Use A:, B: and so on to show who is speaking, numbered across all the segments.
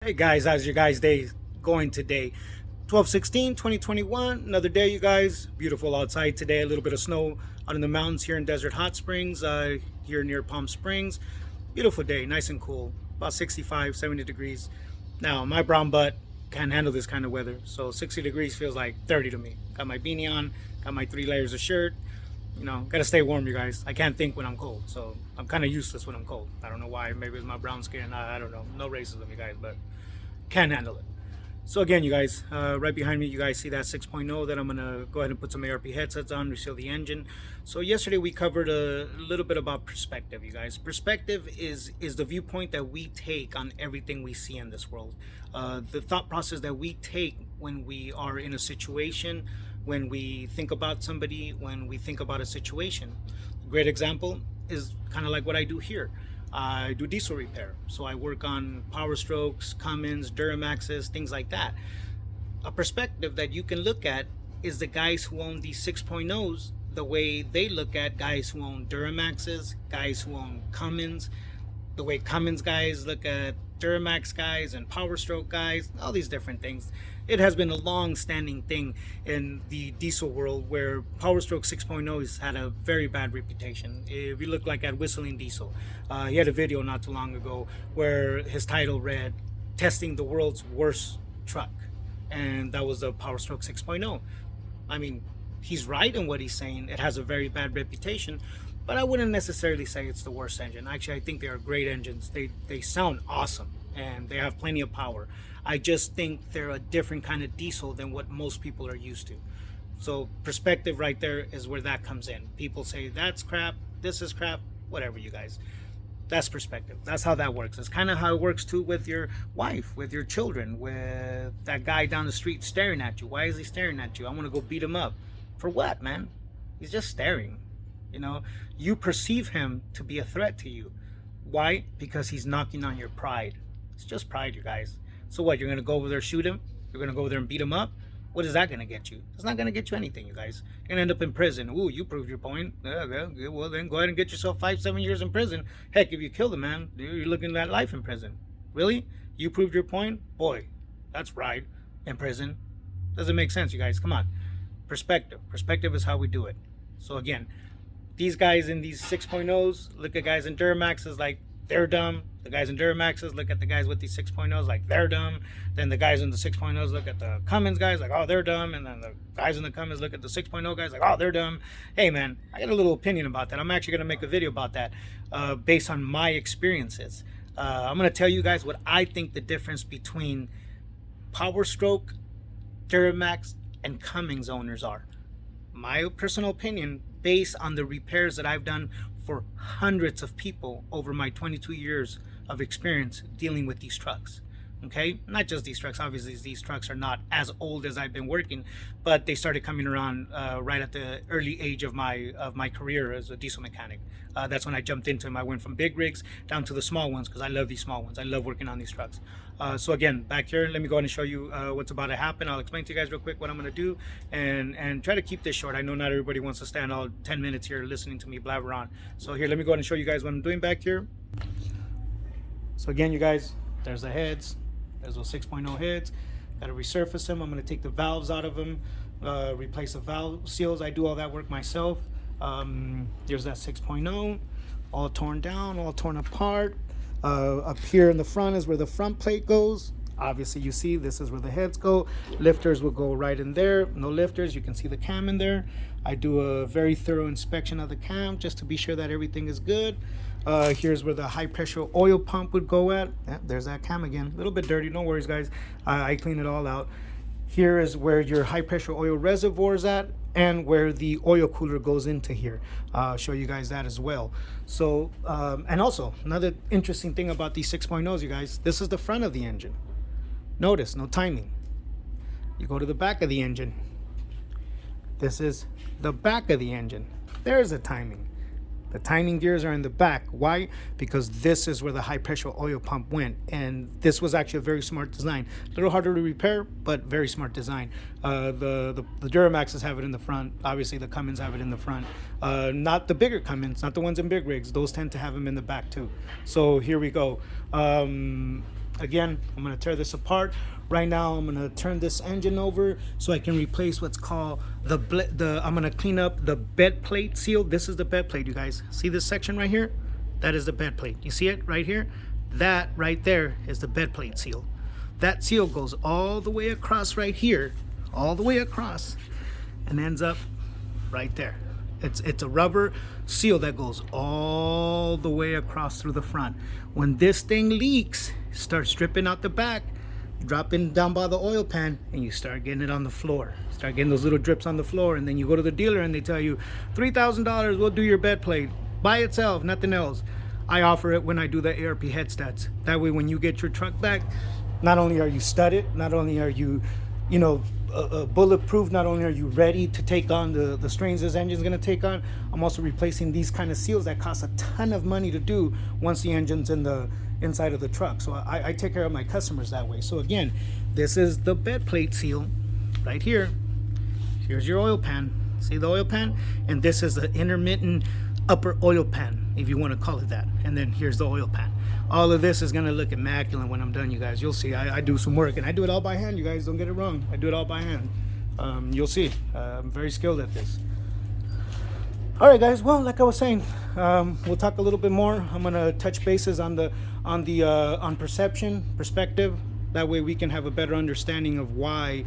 A: Hey guys, how's your guys' day going today? 12/16/2021, another day, you guys. Beautiful outside today. A little bit of snow out in the mountains here in Desert Hot Springs, here near Palm Springs. Beautiful day, nice and cool. About 65, 70 degrees. Now, my brown butt can't handle this kind of weather, so 60 degrees feels like 30 to me. Got my beanie on, got my 3 layers of shirt. Gotta stay warm, you guys. I can't think when I'm cold, so I'm kind of useless when I'm cold. I don't know why. Maybe it's my brown skin. I don't know. No racism, you guys, but can't handle it. So again, you guys, right behind me, you guys see that 6.0 that I'm gonna go ahead and put some ARP headsets on, reseal the engine. So yesterday we covered a little bit about perspective, you guys. Perspective is the viewpoint that we take on everything we see in this world. The thought process that we take when we are in a situation, when we think about somebody, when we think about a situation. A great example is kind of like what I do here. I do diesel repair, so I work on Power Strokes, Cummins, Duramaxes, things like that. A perspective that you can look at is the guys who own these 6.0s, the way they look at guys who own Duramaxes, guys who own Cummins, the way Cummins guys look at Duramax guys and Power Stroke guys, all these different things. It has been a long-standing thing in the diesel world where Power Stroke 6.0's had a very bad reputation. If you look like at Whistling Diesel, he had a video not too long ago where his title read, "Testing the World's Worst Truck," and that was the Power Stroke 6.0. I mean, he's right in what he's saying. It has a very bad reputation, but I wouldn't necessarily say it's the worst engine. Actually, I think they are great engines. They sound awesome and they have plenty of power. I just think they're a different kind of diesel than what most people are used to. So perspective right there is where that comes in. People say that's crap, this is crap, whatever, you guys. That's perspective. That's how that works. It's kind of how it works too with your wife, with your children, with that guy down the street staring at you. Why is he staring at you? I want to go beat him up. For what, man? He's just staring. You perceive him to be a threat to you. Why? Because he's knocking on your pride. It's just pride, you guys. So what, you're going to go over there, shoot him? You're going to go over there and beat him up? What is that going to get you? It's not going to get you anything, you guys. You're going to end up in prison. Ooh, you proved your point. Yeah, well, then go ahead and get yourself 5-7 years in prison. Heck, if you kill the man, you're looking at life in prison. Really? You proved your point? Boy, that's right. In prison. Doesn't make sense, you guys. Come on. Perspective. Perspective is how we do it. So again, these guys in these 6.0s look at guys in Duramaxes like they're dumb. The guys in Duramaxes look at the guys with these 6.0s like they're dumb. Then the guys in the 6.0s look at the Cummins guys like, oh, they're dumb. And then the guys in the Cummins look at the 6.0 guys like, oh, they're dumb. Hey, man, I got a little opinion about that. I'm actually going to make a video about that based on my experiences. I'm going to tell you guys what I think the difference between Power Stroke, Duramax, and Cummins owners are. My personal opinion based on the repairs that I've done for hundreds of people over my 22 years of experience dealing with these trucks. Okay, not just these trucks. Obviously, these trucks are not as old as I've been working, but they started coming around right at the early age of my career as a diesel mechanic. That's when I jumped into them. I went from big rigs down to the small ones because I love these small ones. I love working on these trucks. So again, back here, let me go ahead and show you what's about to happen. I'll explain to you guys real quick what I'm going to do and try to keep this short. I know not everybody wants to stand all 10 minutes here listening to me blabber on. So here, let me go ahead and show you guys what I'm doing back here. So again, you guys, there's the heads. There's those 6.0 heads. Got to resurface them. I'm going to take the valves out of them, replace the valve seals. I do all that work myself. There's that 6.0, all torn down, all torn apart. Up here in the front is where the front plate goes. Obviously, you see this is where the heads go. Lifters will go right in there. No lifters. You can see the cam in there. I do a very thorough inspection of the cam just to be sure that everything is good. Here's where the high pressure oil pump would go at. Yeah, there's that cam again. A little bit dirty. No worries, guys. I clean it all out. Here is where your high pressure oil reservoir is at and where the oil cooler goes into here. I'll show you guys that as well. So, and also another interesting thing about these 6.0s, you guys, this is the front of the engine. Notice, no timing. You go to the back of the engine. This is the back of the engine. There's a timing. The timing gears are in the back. Why? Because this is where the high pressure oil pump went. And this was actually a very smart design. A little harder to repair, but very smart design. The Duramaxes have it in the front. Obviously, the Cummins have it in the front. Not the bigger Cummins, not the ones in big rigs. Those tend to have them in the back too. So here we go. Again, I'm going to tear this apart. Right now, I'm going to turn this engine over so I can replace what's called I'm going to clean up the bed plate seal. This is the bed plate, you guys. See this section right here? That is the bed plate. You see it right here? That right there is the bed plate seal. That seal goes all the way across right here, all the way across, and ends up right there. It's a rubber seal that goes all the way across through the front. When this thing leaks, start stripping out the back, dropping down by the oil pan, and you start getting it on the floor. Start getting those little drips on the floor, and then you go to the dealer and they tell you $3,000, we'll do your bed plate by itself, nothing else. I offer it when I do the ARP head studs. That way when you get your truck back, not only are you studded, not only are you, bulletproof, not only are you ready to take on the strains this engine's going to take on, I'm also replacing these kind of seals that cost a ton of money to do once the engine's in the inside of the truck. So I take care of my customers that way. So again, this is the bed plate seal right here. Here's your oil pan. See the oil pan? And this is the intermittent upper oil pan, if you want to call it that. And then here's the oil pan. All of this is going to look immaculate when I'm done, you guys. You'll see. I do some work, and I do it all by hand, you guys. Don't get it wrong. I do it all by hand. You'll see. I'm very skilled at this. All right, guys. Well, like I was saying, we'll talk a little bit more. I'm going to touch bases on perspective. That way we can have a better understanding of why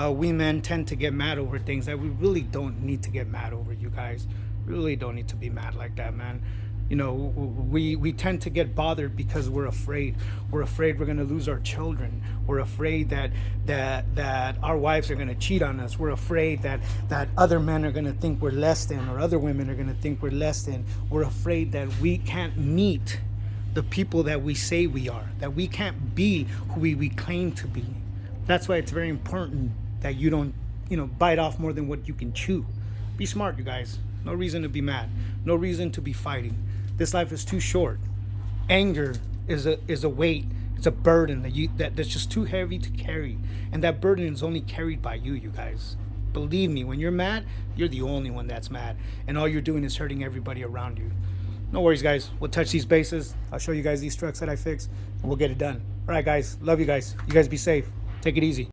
A: we men tend to get mad over things that we really don't need to get mad over, you guys. Really don't need to be mad like that, man. We tend to get bothered because we're afraid. We're afraid we're going to lose our children. We're afraid that our wives are going to cheat on us. We're afraid that other men are going to think we're less than, or other women are going to think we're less than. We're afraid that we can't meet the people that we say we are, that we can't be who we claim to be. That's why it's very important that you don't, bite off more than what you can chew. Be smart, you guys. No reason to be mad. No reason to be fighting. This life is too short. Anger is a weight. It's a burden that's just too heavy to carry. And that burden is only carried by you guys. Believe me, when you're mad, you're the only one that's mad. And all you're doing is hurting everybody around you. No worries, guys. We'll touch these bases. I'll show you guys these trucks that I fix, and we'll get it done. All right, guys. Love you guys. You guys be safe. Take it easy.